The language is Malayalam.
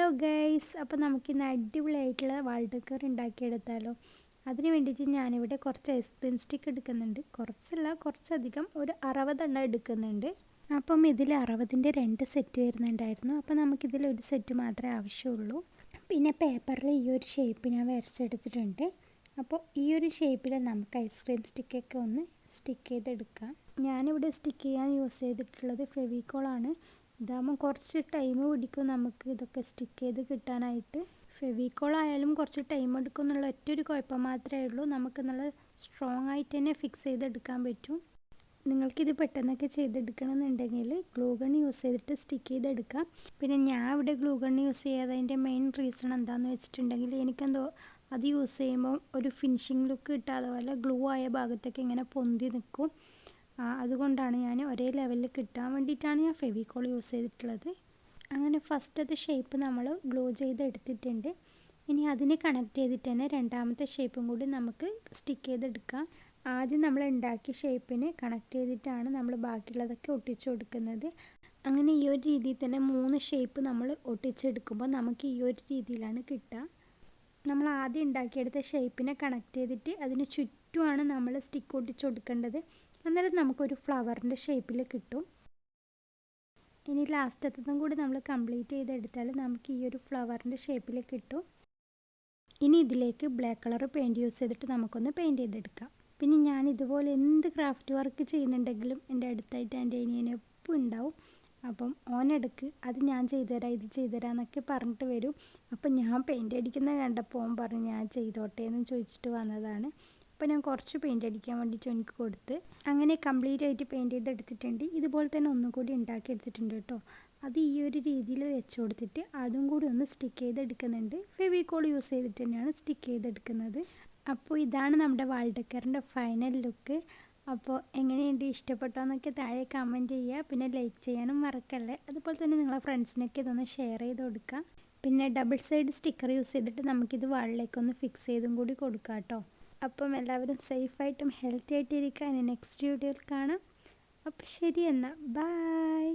ഹലോ ഗൈസ്, അപ്പോൾ നമുക്കിന്ന് അടിപൊളിയായിട്ടുള്ള വാൾ ഡെക്കർ ഉണ്ടാക്കിയെടുത്താലോ. അതിന് വേണ്ടിയിട്ട് ഞാനിവിടെ കുറച്ച് ഐസ്ക്രീം സ്റ്റിക്ക് എടുക്കുന്നുണ്ട്. കുറച്ചല്ല, കുറച്ചധികം ഒരു 60 എണ്ണം എടുക്കുന്നുണ്ട്. അപ്പം ഇതിൽ 60ൻ്റെ 2 സെറ്റ് വരുന്നുണ്ടായിരുന്നു. അപ്പോൾ നമുക്കിതിൽ ഒരു സെറ്റ് മാത്രമേ ആവശ്യമുള്ളൂ. പിന്നെ പേപ്പറിൽ ഈ ഒരു ഷേപ്പ് ഞാൻ വരച്ചെടുത്തിട്ടുണ്ട്. അപ്പോൾ ഈ ഒരു ഷേപ്പിൽ നമുക്ക് ഐസ്ക്രീം സ്റ്റിക്കൊക്കെ ഒന്ന് സ്റ്റിക്ക് ചെയ്തെടുക്കാം. ഞാനിവിടെ സ്റ്റിക്ക് ചെയ്യാൻ യൂസ് ചെയ്തിട്ടുള്ളത് ഫെവിക്കോളാണ്. ഇതാകുമ്പോൾ കുറച്ച് ടൈം പിടിക്കും നമുക്ക് ഇതൊക്കെ സ്റ്റിക്ക് ചെയ്ത് കിട്ടാനായിട്ട്. ഫെവിക്കോൾ ആയാലും കുറച്ച് ടൈം എടുക്കും എന്നുള്ള ഒറ്റൊരു കുഴപ്പം മാത്രമേ ഉള്ളൂ. നമുക്ക് നല്ല സ്ട്രോങ് ആയിട്ട് തന്നെ ഫിക്സ് ചെയ്തെടുക്കാൻ പറ്റും. നിങ്ങൾക്കിത് പെട്ടെന്നൊക്കെ ചെയ്തെടുക്കണമെന്നുണ്ടെങ്കിൽ ഗ്ലൂ ഗൺ യൂസ് ചെയ്തിട്ട് സ്റ്റിക്ക് ചെയ്തെടുക്കാം. പിന്നെ ഞാൻ ഇവിടെ ഗ്ലൂ ഗൺ യൂസ് ചെയ്യാത്തതിൻ്റെ മെയിൻ റീസൺ എന്താണെന്ന് വെച്ചിട്ടുണ്ടെങ്കിൽ എനിക്കെന്തോ അത് യൂസ് ചെയ്യുമ്പോൾ ഒരു ഫിനിഷിംഗ് ലുക്ക് കിട്ടാതെ പോലെ ഗ്ലൂ ആയ ഭാഗത്തൊക്കെ ഇങ്ങനെ പൊന്തി നിൽക്കും. അതുകൊണ്ടാണ് ഞാൻ ഒരേ ലെവലിൽ കിട്ടാൻ വേണ്ടിയിട്ടാണ് ഞാൻ ഫെവിക്കോൾ യൂസ് ചെയ്തിട്ടുള്ളത്. അങ്ങനെ ഫസ്റ്റത്തെ ഷേപ്പ് നമ്മൾ ഗ്ലൂ ചെയ്തെടുത്തിട്ടുണ്ട്. ഇനി അതിനെ കണക്ട് ചെയ്തിട്ട് തന്നെ രണ്ടാമത്തെ ഷേപ്പും കൂടി നമുക്ക് സ്റ്റിക്ക് ചെയ്തെടുക്കാം. ആദ്യം നമ്മൾ ഉണ്ടാക്കിയ ഷേപ്പിനെ കണക്ട് ചെയ്തിട്ടാണ് നമ്മൾ ബാക്കിയുള്ളതൊക്കെ ഒട്ടിച്ചു കൊടുക്കുന്നത്. അങ്ങനെ ഈ ഒരു രീതിയിൽ തന്നെ 3 ഷേപ്പ് നമ്മൾ ഒട്ടിച്ചെടുക്കുമ്പോൾ നമുക്ക് ഈ ഒരു രീതിയിലാണ് കിട്ടുക. നമ്മൾ ആദ്യം ഉണ്ടാക്കിയെടുത്ത ഷേപ്പിനെ കണക്ട് ചെയ്തിട്ട് അതിന് ചുറ്റുമാണ് നമ്മൾ സ്റ്റിക്ക് ഒട്ടിച്ചു കൊടുക്കേണ്ടത്. അന്നേരം നമുക്കൊരു ഫ്ലവറിൻ്റെ ഷേപ്പിൽ കിട്ടും. ഇനി ലാസ്റ്റത്തതും കൂടി നമ്മൾ കംപ്ലീറ്റ് ചെയ്തെടുത്താൽ നമുക്ക് ഈ ഒരു ഫ്ലവറിൻ്റെ ഷേപ്പിൽ കിട്ടും. ഇനി ഇതിലേക്ക് ബ്ലാക്ക് കളർ പെയിൻറ്റ് യൂസ് ചെയ്തിട്ട് നമുക്കൊന്ന് പെയിൻറ്റ് ചെയ്തെടുക്കാം. പിന്നെ ഞാൻ ഇതുപോലെ എന്ത് ക്രാഫ്റ്റ് വർക്ക് ചെയ്യുന്നുണ്ടെങ്കിലും എൻ്റെ അടുത്തായിട്ട് എൻ്റെ അനിയൻ എപ്പോൾ ഉണ്ടാവും. അപ്പം ഓനെടുക്ക് അത് ഞാൻ ചെയ്തുതരാം, ഇത് ചെയ്തുതരാം എന്നൊക്കെ പറഞ്ഞിട്ട് വരും. അപ്പം ഞാൻ പെയിൻറ്റ് അടിക്കുന്നത് കണ്ടപ്പോൾ ഓൻ പറഞ്ഞ് ഞാൻ ചെയ്തോട്ടെ എന്ന് ചോദിച്ചിട്ട് വന്നതാണ്. അപ്പോൾ ഞാൻ കുറച്ച് പെയിൻറ്റ് അടിക്കാൻ വേണ്ടിയിട്ട് എനിക്ക് കൊടുത്ത് അങ്ങനെ കംപ്ലീറ്റ് ആയിട്ട് പെയിൻറ്റ് ചെയ്തെടുത്തിട്ടുണ്ട്. ഇതുപോലെ തന്നെ ഒന്നുകൂടി ഉണ്ടാക്കിയെടുത്തിട്ടുണ്ട് കേട്ടോ. അത് ഈ ഒരു രീതിയിൽ വെച്ച് കൊടുത്തിട്ട് അതും കൂടി ഒന്ന് സ്റ്റിക്ക് ചെയ്തെടുക്കുന്നുണ്ട്. ഫെവിക്കോൾ യൂസ് ചെയ്തിട്ട് തന്നെയാണ് സ്റ്റിക്ക് ചെയ്തെടുക്കുന്നത്. അപ്പോൾ ഇതാണ് നമ്മുടെ വാൾ ഡെക്കറിൻ്റെ ഫൈനൽ ലുക്ക്. അപ്പോൾ എങ്ങനെയുണ്ട്, ഇഷ്ടപ്പെട്ടോ എന്നൊക്കെ താഴെ കമൻറ്റ് ചെയ്യുക. പിന്നെ ലൈക്ക് ചെയ്യാനും മറക്കല്ലേ. അതുപോലെ തന്നെ നിങ്ങളെ ഫ്രണ്ട്സിനൊക്കെ ഇതൊന്ന് ഷെയർ ചെയ്ത് കൊടുക്കുക. പിന്നെ ഡബിൾ സൈഡ് സ്റ്റിക്കർ യൂസ് ചെയ്തിട്ട് നമുക്കിത് വാളിലേക്കൊന്ന് ഫിക്സ് ചെയ്തും കൂടി കൊടുക്കാം കേട്ടോ. അപ്പം എല്ലാവരും സേഫായിട്ടും ഹെൽത്തി ആയിട്ടിരിക്കുക. ഇനി നെക്സ്റ്റ് വീഡിയോയിൽ കാണാം. അപ്പോൾ ശരി എന്നാൽ, ബൈ.